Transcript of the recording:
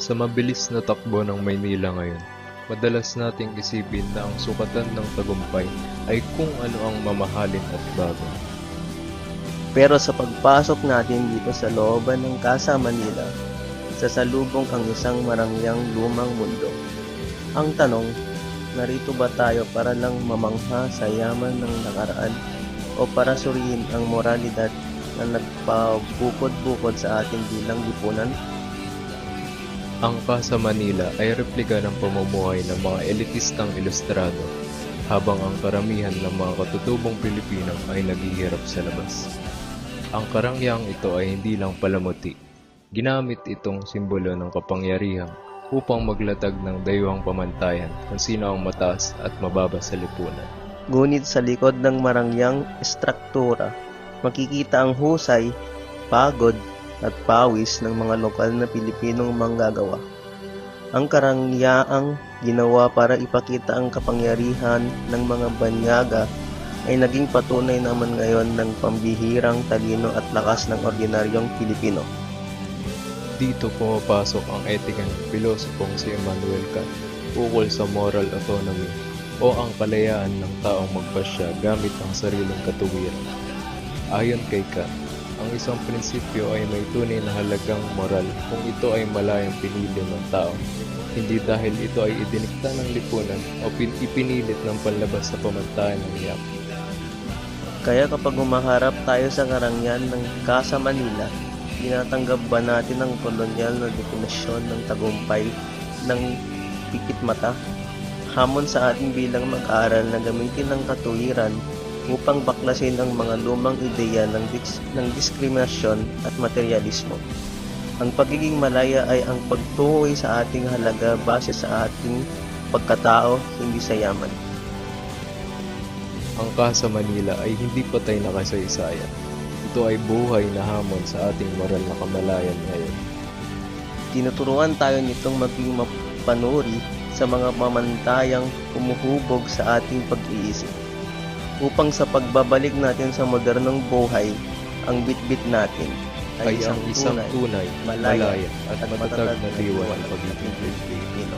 Sa mabilis na takbo ng Maynila ngayon, madalas nating isipin na ang sukatan ng tagumpay ay kung ano ang mamahalin at bago. Pero sa pagpasok natin dito sa looban ng Casa Manila, sasalubong ang isang marangyang lumang mundo. Ang tanong, narito ba tayo para lang mamangha sa yaman ng nakaraan o para suriin ang moralidad na nagpabukod-bukod sa ating bilang lipunan? Ang Casa Manila ay replika ng pamumuhay ng mga elitistang ilustrado, habang ang karamihan ng mga katutubong Pilipino ay naghihirap sa labas. Ang karangyang ito ay hindi lang palamuti. Ginamit itong simbolo ng kapangyarihan upang maglatag ng daywang pamantayan kung sino ang mataas at mababa sa lipunan. Ngunit sa likod ng marangyang estruktura, makikita ang husay, pagod, at pawis ng mga lokal na Pilipinong manggagawa. Ang karangyaang ginawa para ipakita ang kapangyarihan ng mga banyaga ay naging patunay naman ngayon ng pambihirang talino at lakas ng ordinaryong Pilipino. Dito pumapasok ang etika ng pilosopong si Immanuel Kant ukol sa moral autonomy o ang kalayaan ng taong magpasya gamit ang sariling katuwiran. Ayon kay Kant, ang isang prinsipyo ay may tunay na halagang moral kung ito ay malayang pinili ng tao, hindi dahil ito ay idinikta ng lipunan o ipinilit ng panlabas sa pamantayan ng yaman. Kaya kapag humaharap tayo sa karangyaan ng Casa Manila, tinatanggap ba natin ang kolonyal na definisyon ng tagumpay ng pikit mata? Hamon sa ating bilang mag-aral na gamitin ang katuwiran upang baklasin ang mga lumang ideya ng diskriminasyon at materialismo. Ang pagiging malaya ay ang pagtuhoy sa ating halaga base sa ating pagkatao, hindi sa yaman. Ang Casa Manila ay hindi patay na kasaysayan. Ito ay buhay na hamon sa ating moral na kamalayan ngayon. Tinuturuan tayo nitong maging mapanuri sa mga pamantayang humuhubog sa ating pag-iisip, upang sa pagbabalik natin sa modernong buhay, ang bitbit natin ay ang isang tunay, malaya at matatag na diwa ng pagiging Pilipino.